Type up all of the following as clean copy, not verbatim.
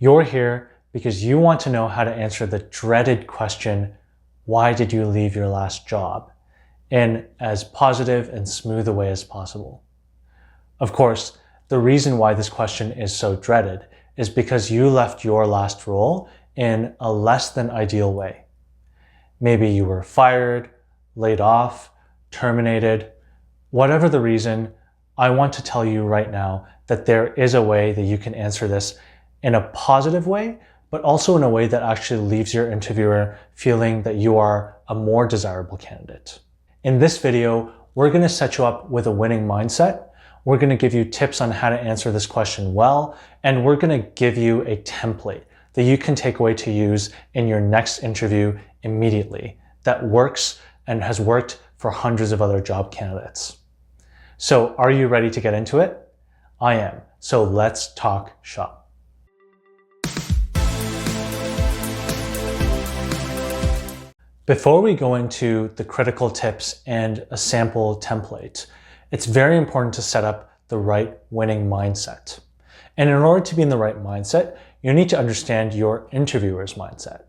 You're here because you want to know how to answer the dreaded question, why did you leave your last job, in as positive and smooth a way as possible. Of course, the reason why this question is so dreaded is because you left your last role in a less than ideal way. Maybe you were fired, laid off, terminated. Whatever the reason, I want to tell you right now that there is a way that you can answer this in a positive way, but also in a way that actually leaves your interviewer feeling that you are a more desirable candidate. In this video, we're going to set you up with a winning mindset. We're going to give you tips on how to answer this question well, and we're going to give you a template that you can take away to use in your next interview immediately that works and has worked for hundreds of other job candidates. So are you ready to get into it? I am. So let's talk shop. Before we go into the critical tips and a sample template, it's very important to set up the right winning mindset. And in order to be in the right mindset, you need to understand your interviewer's mindset.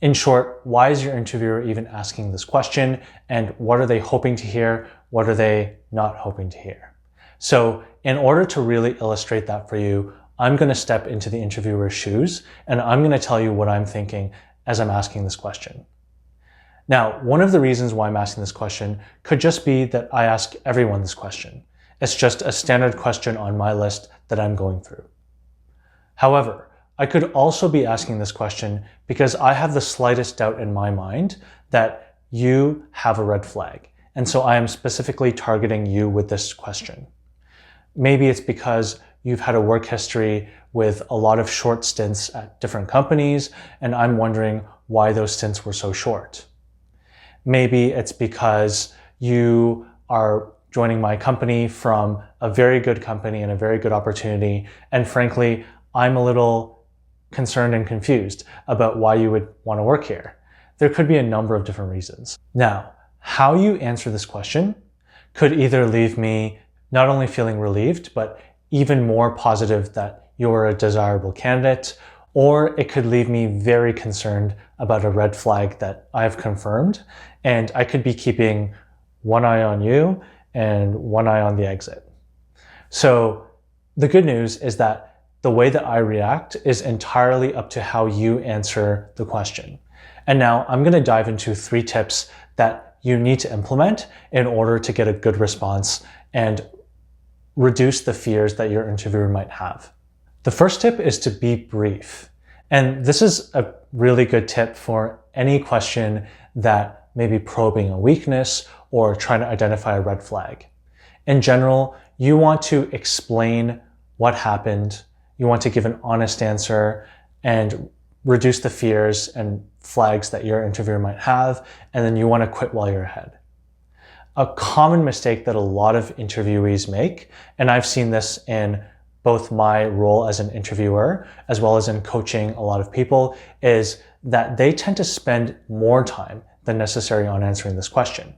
In short, why is your interviewer even asking this question? And what are they hoping to hear? What are they not hoping to hear? So in order to really illustrate that for you, I'm going to step into the interviewer's shoes and I'm going to tell you what I'm thinking as I'm asking this question. Now, one of the reasons why I'm asking this question could just be that I ask everyone this question. It's just a standard question on my list that I'm going through. However, I could also be asking this question because I have the slightest doubt in my mind that you have a red flag. And so I am specifically targeting you with this question. Maybe it's because you've had a work history with a lot of short stints at different companies, and I'm wondering why those stints were so short. Maybe it's because you are joining my company from a very good company and a very good opportunity. And frankly, I'm a little concerned and confused about why you would want to work here. There could be a number of different reasons. Now, how you answer this question could either leave me not only feeling relieved, but even more positive that you're a desirable candidate, or it could leave me very concerned about a red flag that I've confirmed, and I could be keeping one eye on you and one eye on the exit. So the good news is that the way that I react is entirely up to how you answer the question. And now I'm going to dive into 3 tips that you need to implement in order to get a good response and reduce the fears that your interviewer might have. The first tip is to be brief. And this is a really good tip for any question that may be probing a weakness or trying to identify a red flag. In general, you want to explain what happened. You want to give an honest answer and reduce the fears and flags that your interviewer might have. And then you want to quit while you're ahead. A common mistake that a lot of interviewees make, and I've seen this in both my role as an interviewer as well as in coaching a lot of people, is that they tend to spend more time than necessary on answering this question.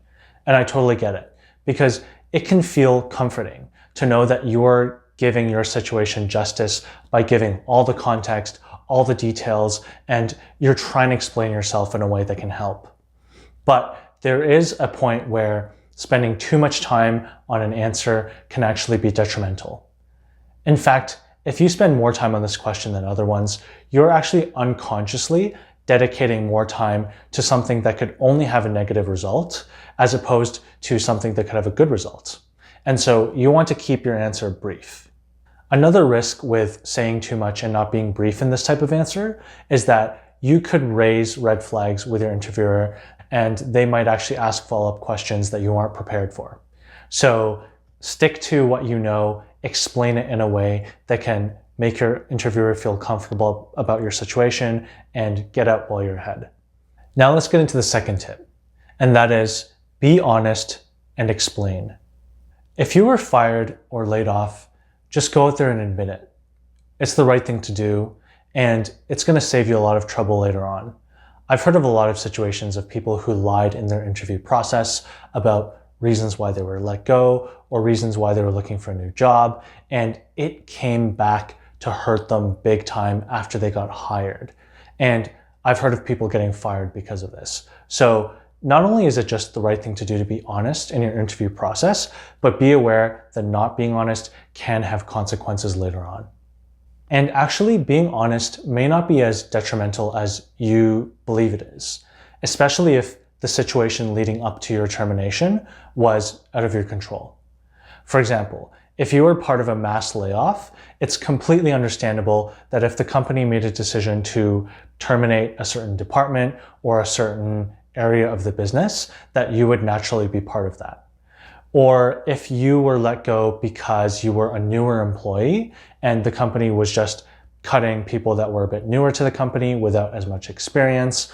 And I totally get it, because it can feel comforting to know that you're giving your situation justice by giving all the context, all the details, and you're trying to explain yourself in a way that can help. But there is a point where spending too much time on an answer can actually be detrimental. In fact, if you spend more time on this question than other ones, you're actually unconsciously dedicating more time to something that could only have a negative result as opposed to something that could have a good result. And so you want to keep your answer brief. Another risk with saying too much and not being brief in this type of answer is that you could raise red flags with your interviewer and they might actually ask follow-up questions that you aren't prepared for. So stick to what you know, explain it in a way that can make your interviewer feel comfortable about your situation and get out while you're ahead. Now let's get into the second tip, and that is be honest and explain. If you were fired or laid off, just go out there and admit it. It's the right thing to do, and it's going to save you a lot of trouble later on. I've heard of a lot of situations of people who lied in their interview process about reasons why they were let go or reasons why they were looking for a new job, and it came back to hurt them big time after they got hired. And I've heard of people getting fired because of this. So not only is it just the right thing to do to be honest in your interview process, but be aware that not being honest can have consequences later on. And actually, being honest may not be as detrimental as you believe it is, especially if the situation leading up to your termination was out of your control. For example, if you were part of a mass layoff, it's completely understandable that if the company made a decision to terminate a certain department or a certain area of the business, that you would naturally be part of that. Or if you were let go because you were a newer employee and the company was just cutting people that were a bit newer to the company without as much experience,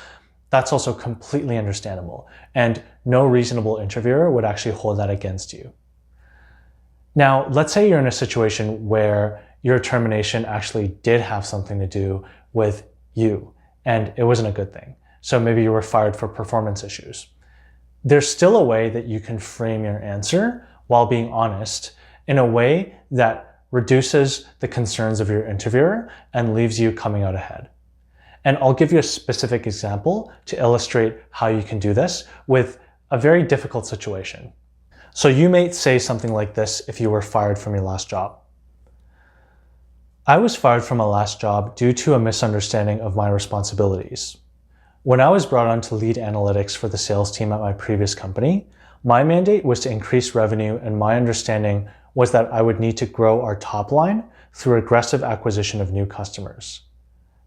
that's also completely understandable. And no reasonable interviewer would actually hold that against you. Now, let's say you're in a situation where your termination actually did have something to do with you and it wasn't a good thing. So maybe you were fired for performance issues. There's still a way that you can frame your answer while being honest in a way that reduces the concerns of your interviewer and leaves you coming out ahead. And I'll give you a specific example to illustrate how you can do this with a very difficult situation. So you may say something like this if you were fired from your last job. I was fired from my last job due to a misunderstanding of my responsibilities. When I was brought on to lead analytics for the sales team at my previous company, my mandate was to increase revenue, and my understanding was that I would need to grow our top line through aggressive acquisition of new customers.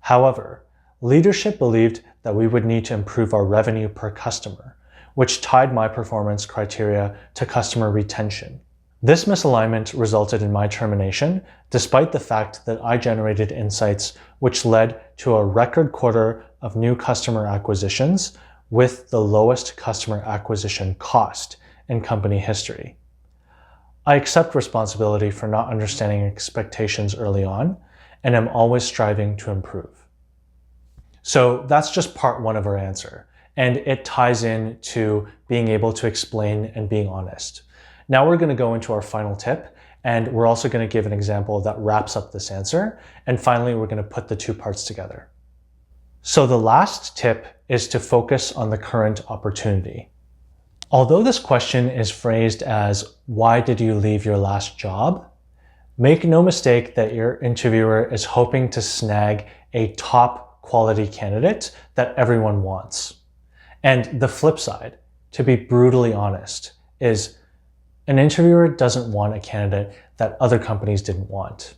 However, leadership believed that we would need to improve our revenue per customer, which tied my performance criteria to customer retention. This misalignment resulted in my termination, despite the fact that I generated insights which led to a record quarter of new customer acquisitions with the lowest customer acquisition cost in company history. I accept responsibility for not understanding expectations early on, and am always striving to improve. So that's just part one of our answer, and it ties in to being able to explain and being honest. Now we're going to go into our final tip, and we're also going to give an example that wraps up this answer, and finally we're going to put the two parts together. So the last tip is to focus on the current opportunity. Although this question is phrased as, why did you leave your last job? Make no mistake that your interviewer is hoping to snag a top quality candidate that everyone wants. And the flip side, to be brutally honest, is an interviewer doesn't want a candidate that other companies didn't want.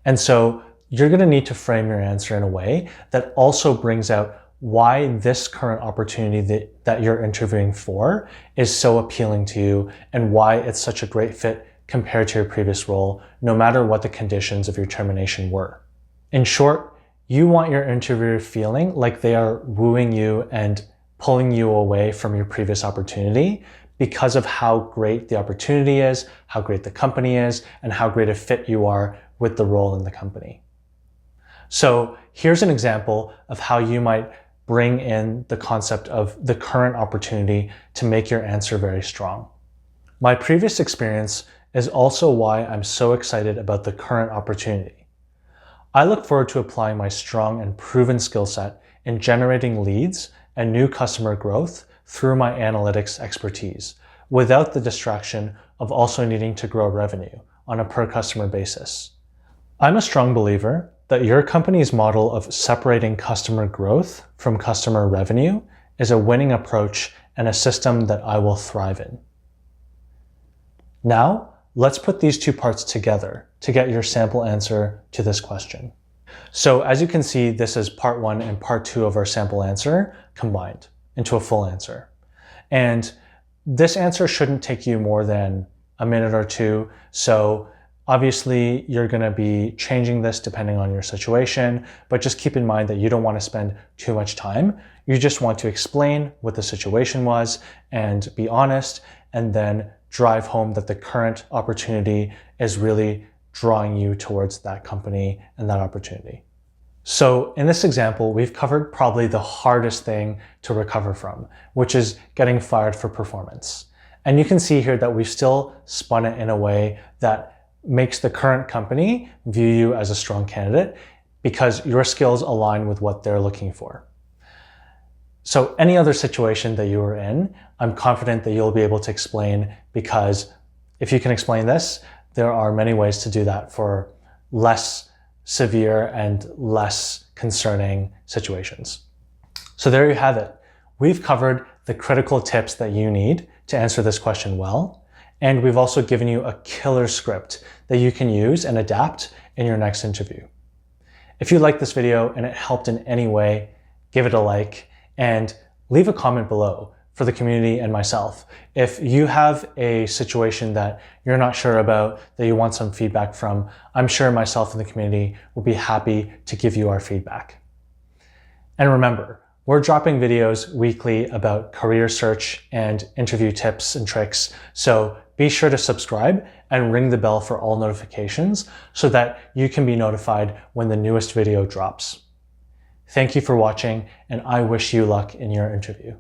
And so you're going to need to frame your answer in a way that also brings out why this current opportunity that you're interviewing for is so appealing to you and why it's such a great fit compared to your previous role, no matter what the conditions of your termination were. In short, you want your interviewer feeling like they are wooing you and pulling you away from your previous opportunity because of how great the opportunity is, how great the company is, and how great a fit you are with the role in the company. So here's an example of how you might bring in the concept of the current opportunity to make your answer very strong. My previous experience is also why I'm so excited about the current opportunity. I look forward to applying my strong and proven skill set in generating leads and new customer growth through my analytics expertise, without the distraction of also needing to grow revenue on a per customer basis. I'm a strong believer that your company's model of separating customer growth from customer revenue is a winning approach and a system that I will thrive in. Now, let's put these two parts together to get your sample answer to this question. So as you can see, this is part one and part two of our sample answer combined into a full answer. And this answer shouldn't take you more than a minute or two. So obviously, you're going to be changing this depending on your situation, but just keep in mind that you don't want to spend too much time. You just want to explain what the situation was and be honest, and then drive home that the current opportunity is really drawing you towards that company and that opportunity. So in this example, we've covered probably the hardest thing to recover from, which is getting fired for performance. And you can see here that we've still spun it in a way that makes the current company view you as a strong candidate because your skills align with what they're looking for. So any other situation that you are in, I'm confident that you'll be able to explain, because if you can explain this, there are many ways to do that for less severe and less concerning situations. So there you have it. We've covered the critical tips that you need to answer this question well, and we've also given you a killer script that you can use and adapt in your next interview. If you liked this video and it helped in any way, give it a like and leave a comment below for the community and myself. If you have a situation that you're not sure about, that you want some feedback from, I'm sure myself and the community will be happy to give you our feedback. And remember, we're dropping videos weekly about career search and interview tips and tricks, so be sure to subscribe and ring the bell for all notifications so that you can be notified when the newest video drops. Thank you for watching, and I wish you luck in your interview.